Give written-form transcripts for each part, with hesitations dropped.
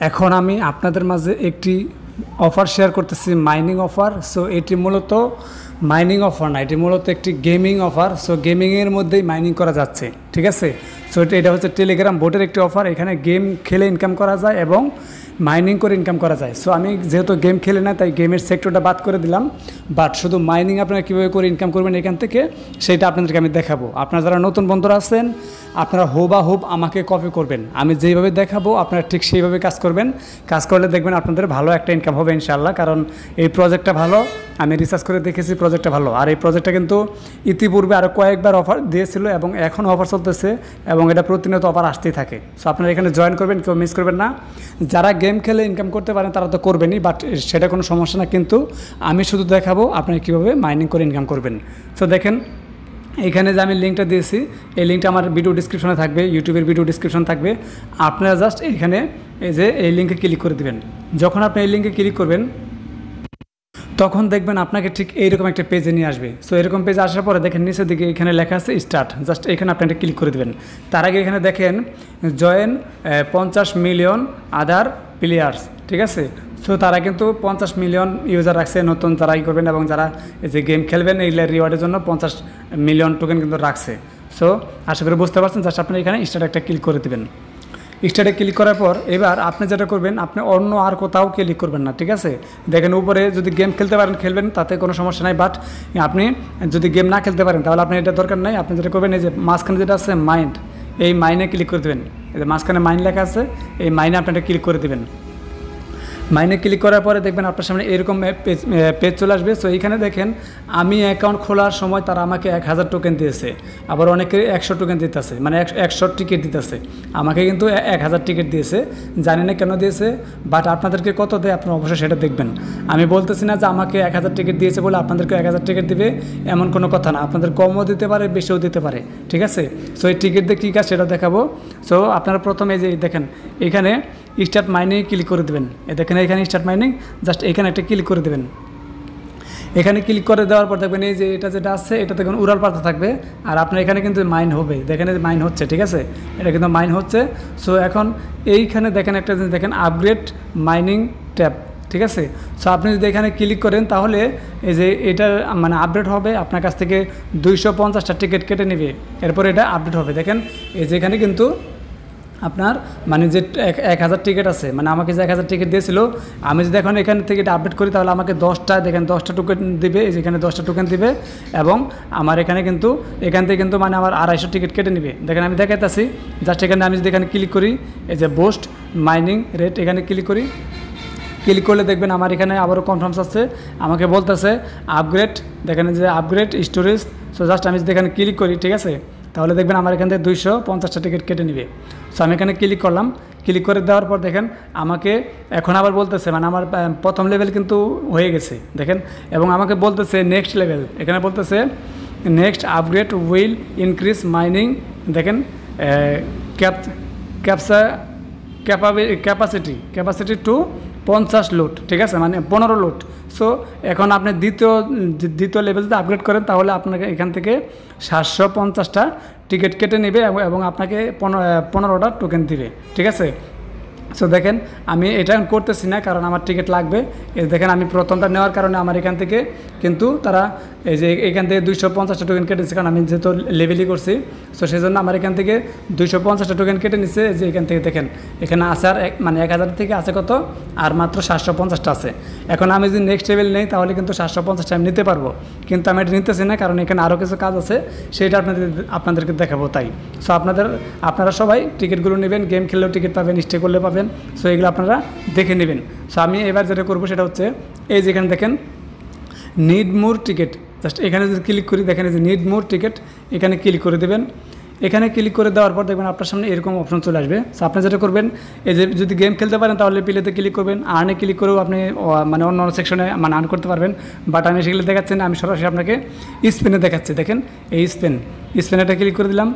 এখন আমি আপনাদের মাঝে একটি অফার শেয়ার করতেছি, মাইনিং অফার। সো এটি মূলত মাইনিং অফার না, এটি মূলত একটি গেমিং অফার। সো গেমিংয়ের মধ্যেই মাইনিং করা যাচ্ছে, ঠিক আছে। সো এটা হচ্ছে টেলিগ্রাম বোটের একটি অফার। এখানে গেম খেলে ইনকাম করা যায় এবং মাইনিং করে ইনকাম করা যায়। সো আমি যেহেতু গেম খেলে না, তাই গেমের সেক্টরটা বাদ করে দিলাম। বাট শুধু মাইনিং আপনারা কীভাবে করে ইনকাম করবেন এখান থেকে, সেটা আপনাদেরকে আমি দেখাবো। আপনারা যারা নতুন বন্ধুরা আছেন, আপনারা হুবহুব আমাকে কপি করবেন। আমি যেইভাবে দেখাবো আপনারা ঠিক সেইভাবে কাজ করবেন। কাজ করলে দেখবেন আপনাদের ভালো একটা ইনকাম হবে ইনশাআল্লাহ। কারণ এই প্রজেক্টটা ভালো, আমি রিসার্চ করে দেখেছি প্রজেক্টটা ভালো। আর এই প্রজেক্টটা কিন্তু ইতিপূর্বে আরও কয়েকবার অফার দিয়েছিল এবং এখনও অফার চলতেছে এবং এটা প্রতিনিয়ত অফার আসতেই থাকে। সো আপনারা এখানে জয়েন করবেন, কেউ মিস করবেন না। যারা গেম খেলে ইনকাম করতে পারেন তারা তো করবেনই, বাট সেটা কোনো সমস্যা না। কিন্তু আমি শুধু দেখাবো আপনারা কীভাবে মাইনিং করে ইনকাম করবেন। সো দেখেন, এখানে যে আমি লিঙ্কটা দিয়েছি, এই লিঙ্কটা আমার ভিডিও ডিসক্রিপশনে থাকবে, ইউটিউবের ভিডিও ডিসক্রিপশন থাকবে। আপনারা জাস্ট এখানে এই লিঙ্কে ক্লিক করে দেবেন। যখন আপনি এই লিঙ্কে ক্লিক করবেন তখন দেখবেন আপনাকে ঠিক এইরকম একটা পেজে নিয়ে আসবে। সো এরকম পেজে আসার পরে দেখেন নিচের দিকে এখানে লেখা আছে স্টার্ট। জাস্ট এখানে আপনি ক্লিক করে দেবেন। তার আগে এখানে দেখেন জয়েন 50 মিলিয়ন আদার প্লেয়ার্স, ঠিক আছে। সো তারা কিন্তু 50 মিলিয়ন ইউজার রাখছে নতুন যারা করবেন, এবং যারা এই যে গেম খেলবেন এই রিওয়ার্ডের জন্য 50 মিলিয়ন টোকেন কিন্তু রাখছে। সো আশা করি বুঝতে পারছেন। জাস্ট আপনি এখানে স্টার্ট একটা ক্লিক করে দেবেন। স্টার্টে ক্লিক করার পর এবার আপনি যেটা করবেন, আপনি অন্য আর কোথাও ক্লিক করবেন না, ঠিক আছে। দেখেন উপরে যদি গেম খেলতে পারেন খেলবেন, তাতে কোনো সমস্যা নাই। বাট আপনি যদি গেম না খেলতে পারেন তাহলে আপনি এটা দরকার নাই। আপনি যেটা করবেন, এই যে মাঝখানে যেটা আছে মাইন্ড, এই মাইনে ক্লিক করে দেবেন। এই যে মাঝখানে মাইন্ড লেখা আছে, এই মাইনে আপনি এটা ক্লিক করে দেবেন। মাইনে ক্লিক করার পরে দেখবেন আপনার সামনে এরকম পেজ চলে আসবে। সো এইখানে দেখেন আমি অ্যাকাউন্ট খোলার সময় তারা আমাকে 1000 টোকেন দিয়েছে, আবার অনেকে 100 টোকেন দিতেছে, মানে 100 টিকিট দিতেছে। আমাকে কিন্তু 1000 টিকিট দিয়েছে, জানি না কেন দিয়েছে। বাট আপনাদেরকে কত দেয় আপনারা অবশ্যই সেটা দেখবেন। আমি বলতেছি না যে আমাকে 1000 টিকিট দিয়েছে বলে আপনাদেরকে 1000 টিকিট দিবে, এমন কোনো কথা না। আপনাদের কমও দিতে পারে, বেশিও দিতে পারে, ঠিক আছে। সো এই টিকিট দিয়ে কী কাজ সেটা দেখাবো। সো আপনারা প্রথমে যে দেখেন এখানে স্টার্ট মাইনিং ক্লিক করে দেবেন। দেখেন এখানে স্টার্ট মাইনিং, জাস্ট এখানে একটা ক্লিক করে দেবেন। এখানে ক্লিক করে দেওয়ার পর দেখবেন এই যে এটা যেটা আছে এটা দেখুন উড়াল পাতা থাকবে, আর আপনার এখানে কিন্তু মাইন হবে। দেখেন এই যে মাইন হচ্ছে, ঠিক আছে, এটা কিন্তু মাইন হচ্ছে। সো এখন এইখানে দেখেন একটা জিনিস দেখেন আপগ্রেড মাইনিং ট্যাব, ঠিক আছে। সো আপনি যদি এখানে ক্লিক করেন তাহলে এই যে এটা মানে আপডেট হবে, আপনার কাছ থেকে 250টা টিকিট কেটে নেবে, এরপর এটা আপডেট হবে। দেখেন এই যে এখানে কিন্তু আপনার মানে যে 1000 টিকিট আছে, মানে আমাকে যে 1000 টিকিট দিয়েছিল, আমি যদি এখন এখান থেকে এটা আপডেট করি তাহলে আমাকে 10টা দেখেন 10টা টোকেন দিবে। এই যেখানে 10টা টোকেন দিবে এবং আমার এখানে কিন্তু এখান থেকে কিন্তু মানে আমার 250 টিকিট কেটে নেবে। দেখেন আমি দেখাইতেছি, জাস্ট এখানে আমি যদি এখানে ক্লিক করি, এই যে বুস্ট মাইনিং রেট এখানে ক্লিক করি, ক্লিক করলে দেখবেন আমার এখানে আবারও কনফার্মস আছে, আমাকে বলতেছে আপগ্রেড। দেখেন যে আপগ্রেড স্টোরেজ। সো জাস্ট আমি যদি এখানে ক্লিক করি, ঠিক আছে, তাহলে দেখবেন আমার এখান থেকে 250টা টিকিট কেটে নেবে। সো আমি এখানে ক্লিক করলাম। ক্লিক করে দেওয়ার পর দেখেন আমাকে এখন আবার বলতেছে, মানে আমার প্রথম লেভেল কিন্তু হয়ে গেছে দেখেন, এবং আমাকে বলতেছে নেক্সট লেভেল। এখানে বলতেছে next upgrade will increase mining, দেখেন ক্যাপাসিটি টু 50 লোড, ঠিক আছে, মানে 15 লোড। সো এখন আপনি দ্বিতীয় লেভেল যদি আপগ্রেড করেন তাহলে আপনাকে এখান থেকে 750টা টিকিট কেটে নেবে এবং আপনাকে 15টা টোকেন দিবে, ঠিক আছে। সো দেখেন আমি এটা করতেছি না, কারণ আমার টিকিট লাগবে। এই দেখেন আমি প্রথমটা নেওয়ার কারণে আমার এখান থেকে কিন্তু তারা এই যে এখান থেকে 250টা টোকেন কেটেছে, কারণ আমি যেহেতু লেভেলই করছি। সো সেই জন্য আমার এখান থেকে 250টা টোকেন কেটে নিচ্ছে। যে এখান থেকে দেখেন এখানে আছে আর মানে 1000 থেকে আছে কত, আর মাত্র 750টা আছে। এখন আমি যদি নেক্সট লেভেল নেই তাহলে কিন্তু 750টা আমি নিতে পারবো, কিন্তু আমি এটা নিতেছি না, কারণ এখানে আরও কিছু কাজ আছে, সেটা আপনাদেরকে দেখাবো তাই। সো আপনারা সবাই টিকিটগুলো নেবেন, গেম খেললেও টিকিট পাবেন, স্টে করলে পাবেন। সো এগুলো আপনারা দেখে নেবেন। সো আমি এবার যেটা করবো সেটা হচ্ছে এই যেখানে দেখেন নিড মোর টিকিট, জাস্ট এখানে যদি ক্লিক করি দেখেন এই যে নিড মোর টিকিট, এখানে ক্লিক করে দেবেন। এখানে ক্লিক করে দেওয়ার পর দেখবেন আপনার সামনে এরকম অপশন চলে আসবে। সো আপনি যেটা করবেন, এই যে যদি গেম খেলতে পারেন তাহলে প্লেতে ক্লিক করবেন, আর্নে ক্লিক করেও আপনি মানে অন্য সেকশনে মানে আর্ন করতে পারবেন। বাট আমি সেগুলো দেখাচ্ছি না, আমি সরাসরি আপনাকে স্পেনে দেখাচ্ছি। দেখেন এই স্পেনেটা ক্লিক করে দিলাম।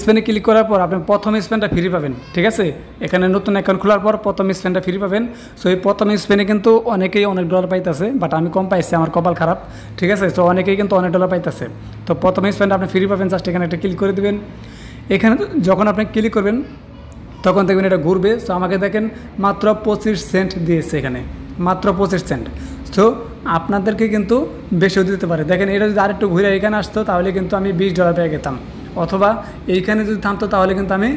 স্পেনে ক্লিক করার পর আপনি প্রথম স্পেনটা ফ্রি পাবেন, ঠিক আছে। এখানে নতুন অ্যাকাউন্ট খোলার পর প্রথম স্পেনটা ফ্রি পাবেন। সো এই প্রথম স্পেনে কিন্তু অনেকেই অনেক ডলার পাইতেছে, বাট আমি কম পাইছি, আমার কপাল খারাপ, ঠিক আছে। সো অনেকেই কিন্তু অনেক ডলার পাইতেছে। তো প্রথম স্পেনটা আপনি ফ্রি পাবেন, জাস্ট এখানে একটা ক্লিক করে দেবেন। এখানে যখন আপনি ক্লিক করবেন তখন দেখবেন এটা ঘুরবে। সো আমাকে দেখেন মাত্র 25 সেন্ট দিয়েছে এখানে, মাত্র 25 সেন্ট। সো আপনাদেরকে কিন্তু বেশিও দিতে পারে। দেখেন এটা যদি আরেকটু ঘুরে এখানে আসতো তাহলে কিন্তু আমি $20 পেয়ে যেতাম, অথবা এইখানে যদি থামতো তাহলে কিন্তু আমি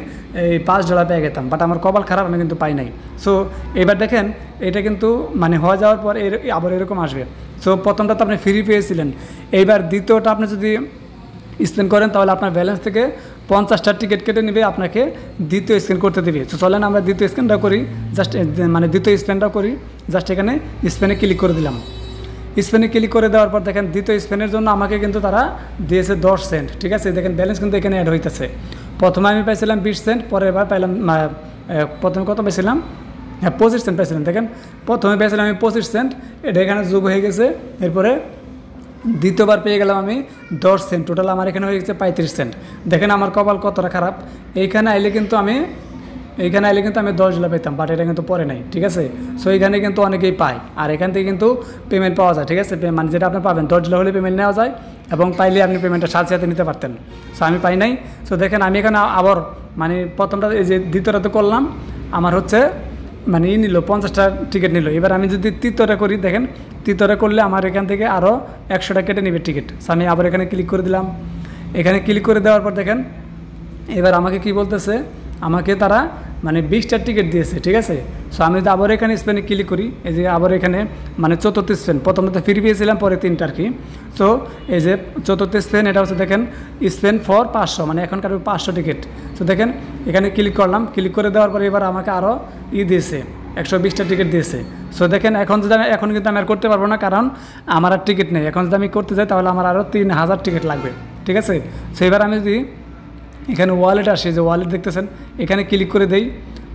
এই $5 পেয়ে যেতাম। বাট আমার কপাল খারাপ, আমি কিন্তু পাই নাই। সো এবার দেখেন এটা কিন্তু মানে হয়ে যাওয়ার পর আবার এরকম আসবে। সো প্রথমটা তো আপনি ফ্রি পেয়েছিলেন, এইবার দ্বিতীয়টা আপনি যদি স্পেন্ড করেন তাহলে আপনার ব্যালেন্স থেকে 50টা টিকিট কেটে নেবে, আপনাকে দ্বিতীয় স্ক্যান করতে দেবে। তো চলেন আমরা দ্বিতীয় স্ক্যানটা করি, জাস্ট মানে দ্বিতীয় স্পেনটা করি। জাস্ট এখানে স্পেনে ক্লিক করে দিলাম। স্পেনে ক্লিক করে দেওয়ার পর দেখেন দ্বিতীয় স্পেনের জন্য আমাকে কিন্তু তারা দিয়েছে 10 সেন্ট, ঠিক আছে। দেখেন ব্যালেন্স কিন্তু এখানে অ্যাড হইতেছে। প্রথমে আমি পাইছিলাম 20 সেন্ট, পরে এবার পাইলাম প্রথমে কত পাইছিলাম, 25 সেন্ট পাইছিলাম। দেখেন প্রথমে পেয়েছিলাম আমি 25 সেন্ট, এটা এখানে যোগ হয়ে গেছে। এরপরে দ্বিতীয়বার পেয়ে গেলাম আমি 10 সেন্ট, টোটাল আমার এখানে হয়ে গেছে 35 সেন্ট। দেখেন আমার কপাল কতটা খারাপ, এইখানে আইলে কিন্তু আমি $10 পেতাম, বাট এটা কিন্তু পরে নাই, ঠিক আছে। সো এইখানে কিন্তু অনেকেই পায়, আর এখান থেকে কিন্তু পেমেন্ট পাওয়া যায়, ঠিক আছে। মানে যেটা আপনি পাবেন $10 হলে পেমেন্ট নেওয়া যায়, এবং পাইলে আপনি পেমেন্টটা সাথে সাথে নিতে পারতেন। সো আমি পাই নাই। সো দেখেন আমি এখানে আবার মানে প্রথমটা এই যে দ্বিতীয়টাতে করলাম, আমার হচ্ছে মানে নিল 50টা টিকিট নিল। এবার আমি যদি তৃতীয়টা করি, দেখেন তৃতীয়টা করলে আমার এখান থেকে আরও 100টা কেটে নেবে টিকিট। সো আমি আবার এখানে ক্লিক করে দিলাম। এখানে ক্লিক করে দেওয়ার পর দেখেন এবার আমাকে কি বলতেছে, আমাকে তারা মানে 20টা টিকিট দিয়েছে, ঠিক আছে। সো আমি যদি আবার এখানে স্পেনে ক্লিক করি, এই যে আবার এখানে মানে চতুর্থ স্পেন, প্রথমত ফ্রি পেয়েছিলাম, পরে 3টা আর কি। সো এই যে চতুর্থ স্পেন, এটা হচ্ছে দেখেন স্পেন ফর 500, মানে এখন কাটবে 500 টিকিট। সো দেখেন এখানে ক্লিক করলাম, ক্লিক করে দেওয়ার পরে এবার আমাকে আরও দিয়েছে 120টা টিকিট দিয়েছে। সো দেখেন এখন কিন্তু আমি আর করতে পারবো না, কারণ আমার আর টিকিট নেই। এখন যদি আমি করতে যাই তাহলে আমার আরও 3000 টিকিট লাগবে, ঠিক আছে। সো এবার আমি যদি এখানে ওয়ালেট আসে, যে ওয়ালেট দেখতেছেন, এখানে ক্লিক করে দেই,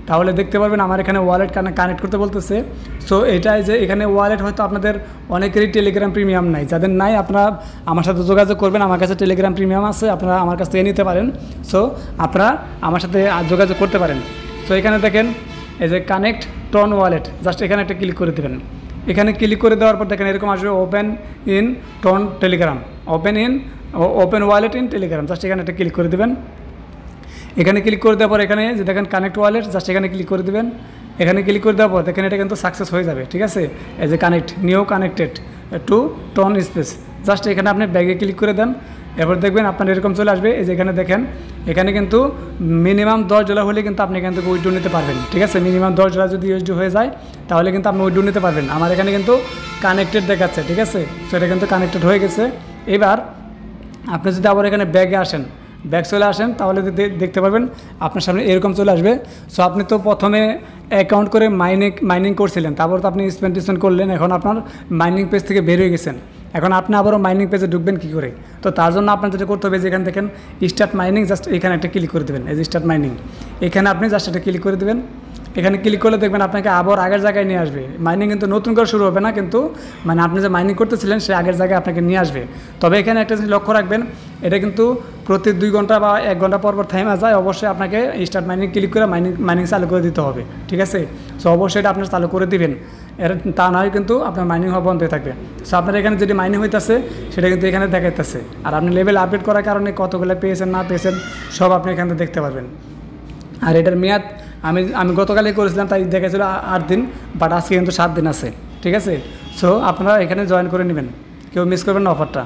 তাহলে দেখতে পারবেন আমার এখানে ওয়ালেট কানেক্ট করতে বলতেছে। সো এটাই যে এখানে ওয়ালেট হয়তো আপনাদের অনেকেরই টেলিগ্রাম প্রিমিয়াম নাই, যাদের নাই আপনারা আমার সাথে যোগাযোগ করবেন। আমার কাছে টেলিগ্রাম প্রিমিয়াম আছে, আপনারা আমার কাছ থেকে নিতে পারেন। সো আপনারা আমার সাথে যোগাযোগ করতে পারেন। সো এখানে দেখেন এই যে কানেক্ট টন ওয়ালেট, জাস্ট এখানে একটা ক্লিক করে দেবেন। এখানে ক্লিক করে দেওয়ার পর দেখেন এরকম আসবে open in TON Telegram, open wallet in Telegram, just এখানে একটা ক্লিক করে দেবেন। এখানে ক্লিক করে দেওয়ার পর এখানে যে দেখেন কানেক্ট ওয়ালেট, জাস্ট এখানে ক্লিক করে দেবেন। এখানে ক্লিক করে দেওয়ার পর দেখেন এটা কিন্তু সাকসেস হয়ে যাবে, ঠিক আছে। এই যে new connected to TON space, just এখানে আপনি ব্যাগে ক্লিক করে দেন। এরপর দেখবেন আপনার এরকম চলে আসবে। এই যে এখানে দেখেন এখানে কিন্তু মিনিমাম $10 হলে কিন্তু আপনি এখান থেকে উইথড্র নিতে পারবেন, ঠিক আছে। মিনিমাম $10 যদি ইউএসডি হয়ে যায় তাহলে কিন্তু আপনি উইথড্র নিতে পারবেন। আমার এখানে কিন্তু কানেক্টেড দেখাচ্ছে, ঠিক আছে। সো এটা কিন্তু কানেক্টেড হয়ে গেছে। এবার আপনি যদি আবার এখানে ব্যাগে আসেন, ব্যাক চলে আসেন, তাহলে দেখতে পারবেন আপনার সামনে এরকম চলে আসবে। সো আপনি তো প্রথমে অ্যাকাউন্ট করে মাইনিং করছিলেন, তারপর তো আপনি স্পেন্ড করলেন, এখন আপনার মাইনিং পেজ থেকে বের হয়ে গেছেন। এখন আপনি আবারও মাইনিং পেজে ঢুকবেন কী করে? তো তার জন্য আপনার যেটা করতে হবে, যেখানে দেখেন স্টার্ট মাইনিং, জাস্ট এখানে একটা ক্লিক করে দেবেন। এই যে স্টার্ট মাইনিং, এখানে আপনি জাস্ট একটা ক্লিক করে দেবেন। এখানে ক্লিক করলে দেখবেন আপনাকে আবার আগের জায়গায় নিয়ে আসবে। মাইনিং কিন্তু নতুন করে শুরু হবে না, কিন্তু মানে আপনি যে মাইনিং করতেছিলেন সে আগের জায়গায় আপনাকে নিয়ে আসবে। তবে এখানে একটা জিনিস লক্ষ্য রাখবেন, এটা কিন্তু প্রতি 2 ঘন্টা বা 1 ঘন্টা পর থেমে যায়। অবশ্যই আপনাকে স্টার্ট মাইনিং ক্লিক করে মাইনিং চালু করে দিতে হবে, ঠিক আছে। সো অবশ্যই এটা আপনার চালু করে দিবেন, তা নয় কিন্তু আপনার মাইনিং হওয়া বন্ধ হয়ে থাকবে। সো আপনার এখানে যেটি মাইনিং হইতেছে সেটা কিন্তু এখানে দেখাইতেছে, আর আপনি লেভেল আপডেট করার কারণে কতগুলো পেয়েছেন না পেয়েছেন সব আপনি এখানে দেখতে পারবেন। আর এটার মেয়াদ আমি গতকালই করেছিলাম, তাই দেখেছিল 8 দিন, বাট আজকে কিন্তু 7 দিন আছে, ঠিক আছে। সো আপনারা এখানে জয়েন করে নেবেন, কেউ মিস করবেন না অফারটা।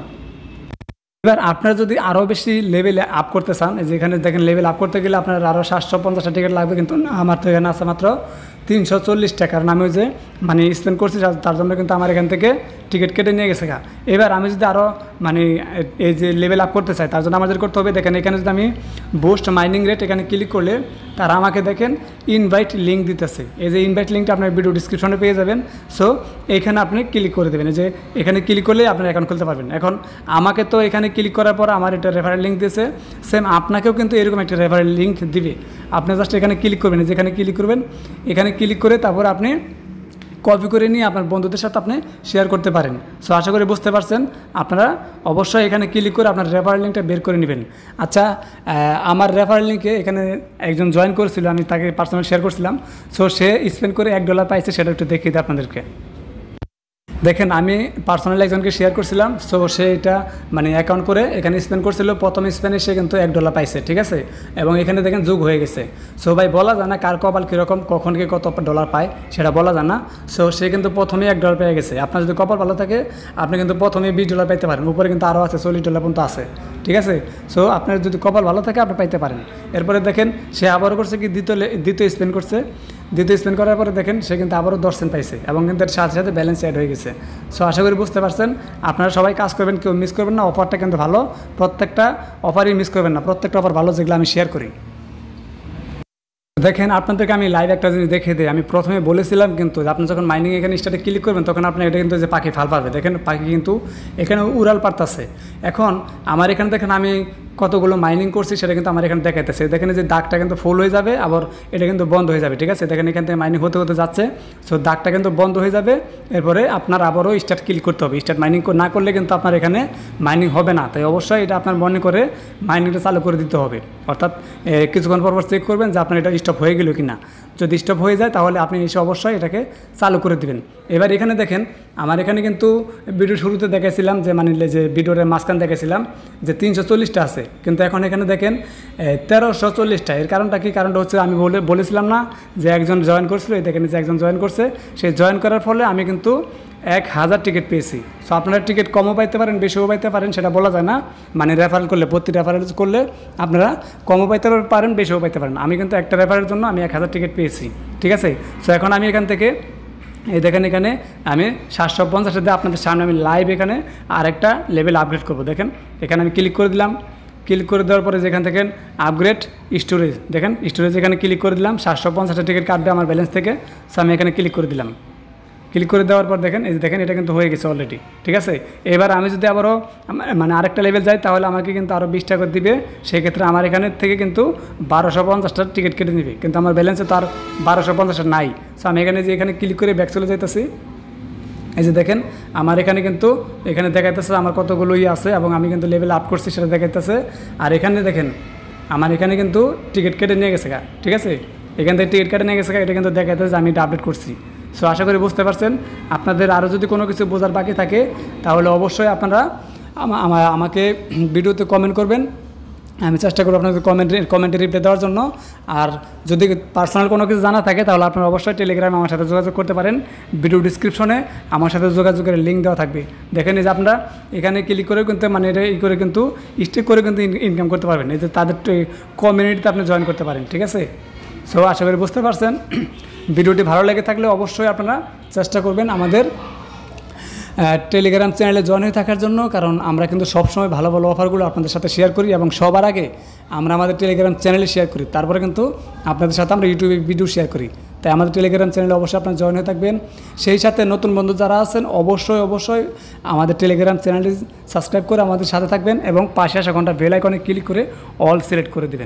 এবার আপনারা যদি আরও বেশি লেভেল আপ করতে চান, যেখানে দেখেন লেভেল আপ করতে গেলে আপনার আরও 750টা টিকিট লাগবে, কিন্তু আমার তো এখানে আছে মাত্র 340 টাকা, কারণ আমি ওই যে মানে স্পেন্ড করছি তার জন্য কিন্তু আমার এখান থেকে টিকিট কেটে নিয়ে গেছে। এবার আমি যদি আরও মানে এই যে লেভেল আপ করতে চাই, তার জন্য আমাদের করতে হবে, দেখেন এখানে যদি আমি বুস্ট মাইনিং রেট এখানে ক্লিক করলে তারা আমাকে দেখেন ইনভাইট লিঙ্ক দিতেছে। এই যে ইনভাইট লিঙ্কটা আপনার ভিডিও ডিসক্রিপশনে পেয়ে যাবেন। সো এখানে আপনি ক্লিক করে দেবেন, যে এখানে ক্লিক করলে আপনার অ্যাকাউন্ট খুলতে পারবেন। এখন আমাকে তো এখানে ক্লিক করার পর আমার এটা রেফারেল লিঙ্ক দিয়েছে, সেম আপনাকেও কিন্তু এরকম একটা রেফারেল লিঙ্ক দিবে। আপনি জাস্ট এখানে ক্লিক করবেন, যেখানে ক্লিক করবেন এখানে ক্লিক করে তারপর আপনি কপি করে নিয়ে আপনার বন্ধুদের সাথে আপনি শেয়ার করতে পারেন। সো আশা করি বুঝতে পারছেন। আপনারা অবশ্যই এখানে ক্লিক করে আপনার রেফারেল লিঙ্কটা বের করে নেবেন। আচ্ছা, আমার রেফারেল লিঙ্কে এখানে একজন জয়েন করেছিল, আমি তাকে পার্সোনাল শেয়ার করছিলাম। সো সে স্পেন্ড করে $1 পাইছে, সেটা একটু দেখিয়ে দিই আপনাদেরকে। দেখেন আমি পার্সোনালি একজনকে শেয়ার করছিলাম, সো সে এটা মানে অ্যাকাউন্ট করে এখানে স্পেন্ড করছিল, প্রথম স্পেনে সে কিন্তু $1 পাইছে, ঠিক আছে। এবং এখানে দেখেন যোগ হয়ে গেছে। সো ভাই বলা যায় না কার কপাল কীরকম, কখন কি কত ডলার পায় সেটা বলা যায় না। সো সে কিন্তু প্রথমেই $1 পেয়ে গেছে। আপনার যদি কপাল ভালো থাকে আপনি কিন্তু প্রথমেই $20 পাইতে পারেন, উপরে কিন্তু আরও আছে $40 পর্যন্ত আছে, ঠিক আছে। সো আপনার যদি কপাল ভালো থাকে আপনি পাইতে পারেন। এরপরে দেখেন সে আবারও করছে কি দ্বিতীয় স্পেন্ড করছে, দ্বিতীয় স্পেন্ড করার পরে দেখেন সে কিন্তু আবারও 10 সেন্ট পাইছে এবং কিন্তু এর সাথে সাথে ব্যালেন্স অ্যাড হয়ে গেছে। সো আশা করি বুঝতে পারছেন। আপনারা সবাই কাজ করবেন, কেউ মিস করবেন না। অফারটা কিন্তু ভালো, প্রত্যেকটা অফারই মিস করবেন না, প্রত্যেকটা অফার ভালো যেগুলো আমি শেয়ার করি। দেখেন আপনাদেরকে আমি লাইভ একটা জিনিস দেখে দিই। আমি প্রথমে বলেছিলাম কিন্তু আপনি যখন মাইনিং এখানে স্টার্টে ক্লিক করবেন তখন আপনি এটা কিন্তু যে পাখি ফাল পারবে, দেখেন পাখি কিন্তু এখানে উড়াল পারতেছে। এখন আমার এখানে দেখেন আমি কতগুলো মাইনিং করছি সেটা কিন্তু আমার এখানে দেখাইতেছে। দেখেন যে দাগটা কিন্তু ফুল হয়ে যাবে, আবার এটা কিন্তু বন্ধ হয়ে যাবে, ঠিক আছে। দেখেন এখান থেকে মাইনিং হতে হতে যাচ্ছে, সো দাগটা কিন্তু বন্ধ হয়ে যাবে। এরপরে আপনার আবারও স্টার্ট ক্লিক করতে হবে। স্টার্ট মাইনিং না করলে কিন্তু আপনার এখানে মাইনিং হবে না। তাই অবশ্যই এটা আপনার মনে করে মাইনিংটা চালু করে দিতে হবে। অর্থাৎ কিছুক্ষণ পর চেক করবেন যে আপনার এটা স্টপ হয়ে গেল কি না। যদি স্টপ হয়ে যায় তাহলে আপনি এসে অবশ্যই এটাকে চালু করে দিবেন। এবার এখানে দেখেন আমার এখানে কিন্তু ভিডিও শুরুতে দেখাইছিলাম যে মানে যে ভিডিওর মাঝখান দেখাইছিলাম যে 340টা আছে, কিন্তু এখন এখানে দেখেন 1340টা। এর কারণটা কি? কারণটা হচ্ছে আমি বলেছিলাম না যে একজন জয়েন করছিল, এই দেখেন যে একজন জয়েন করছে, সেই জয়েন করার ফলে আমি কিন্তু 1000 টিকিট পেয়েছি। সো আপনারা টিকিট কমও পাইতে পারেন, বেশিও পাইতে পারেন, সেটা বলা যায় না। মানে রেফারেল করলে, প্রতি রেফারেল করলে আপনারা কমও পাইতে পারেন, বেশিও পাইতে পারেন। আমি কিন্তু একটা রেফারের জন্য আমি 1000 টিকিট পেয়েছি, ঠিক আছে। সো এখন আমি এখান থেকে এই দেখেন এখানে আমি 750 দিয়ে আপনাদের সামনে আমি লাইভ এখানে আরেকটা লেভেল আপগ্রেড করব। দেখেন এখানে আমি ক্লিক করে দিলাম। ক্লিক করে দেওয়ার পরে যেখান থেকে আপগ্রেড স্টোরেজ, দেখেন স্টোরেজ এখানে ক্লিক করে দিলাম। 750টা টিকিট কাটবে আমার ব্যালেন্স থেকে। সো আমি এখানে ক্লিক করে দিলাম। ক্লিক করে দেওয়ার পর দেখেন এই যে দেখেন এটা কিন্তু হয়ে গেছে অলরেডি, ঠিক আছে। এবার আমি যদি আবারও মানে আরেকটা লেভেল যাই তাহলে আমাকে কিন্তু আরও 20 টাকা দিবে। সেক্ষেত্রে আমার এখানে থেকে কিন্তু 1250টা টিকিট কেটে নেবে, কিন্তু আমার ব্যালেন্সে তো আর 1250টা নাই। সো আমি এখানে যে এখানে ক্লিক করে ব্যাক চলে যাইতেছি। এই যে দেখেন আমার এখানে কিন্তু এখানে দেখাইতেছে আমার কতগুলো আছে এবং আমি কিন্তু লেভেল আপ করছি সেটা দেখাইতেছে। আর এখানে দেখেন আমার এখানে কিন্তু টিকিট কেটে নিয়ে গেছে, ঠিক আছে। এখান থেকে টিকিট কেটে নিয়ে গেছে, এটা কিন্তু দেখাইতেছে আমি এটা আপডেট করছি। সো আশা করি বুঝতে পারছেন। আপনাদের আরও যদি কোনো কিছু বোঝার বাকি থাকে তাহলে অবশ্যই আপনারা আমাকে ভিডিওতে কমেন্ট করবেন। আমি চেষ্টা করব আপনাদের কমেন্টে রিপ্লাই দেওয়ার জন্য। আর যদি পার্সোনাল কোনো কিছু জানা থাকে তাহলে আপনারা অবশ্যই টেলিগ্রামে আমার সাথে যোগাযোগ করতে পারেন। ভিডিও ডিসক্রিপশনে আমার সাথে যোগাযোগের লিঙ্ক দেওয়া থাকবে। দেখেন এই যে আপনারা এখানে ক্লিক করে কিন্তু মানে এটা করে কিন্তু স্টেক করে কিন্তু ইনকাম করতে পারবেন। এই যে তাদের কমিউনিটিতে আপনি জয়েন করতে পারেন, ঠিক আছে। সো আশা করি বুঝতে পারছেন। ভিডিওটি ভালো লেগে থাকলে অবশ্যই আপনারা চেষ্টা করবেন আমাদের টেলিগ্রাম চ্যানেলে জয়েন হয়ে থাকার জন্য, কারণ আমরা কিন্তু সবসময় ভালো ভালো অফারগুলো আপনাদের সাথে শেয়ার করি এবং সবার আগে আমরা আমাদের টেলিগ্রাম চ্যানেলে শেয়ার করি, তারপরে কিন্তু আপনাদের সাথে আমরা ইউটিউবে ভিডিও শেয়ার করি। তাই আমাদের টেলিগ্রাম চ্যানেলে অবশ্যই আপনারা জয়েন হয়ে থাকবেন। সেই সাথে নতুন বন্ধু যারা আছেন অবশ্যই আমাদের টেলিগ্রাম চ্যানেলটি সাবস্ক্রাইব করে আমাদের সাথে থাকবেন এবং পাশে আসা ঘন্টা বেল আইকনে ক্লিক করে অল সিলেক্ট করে দেবেন।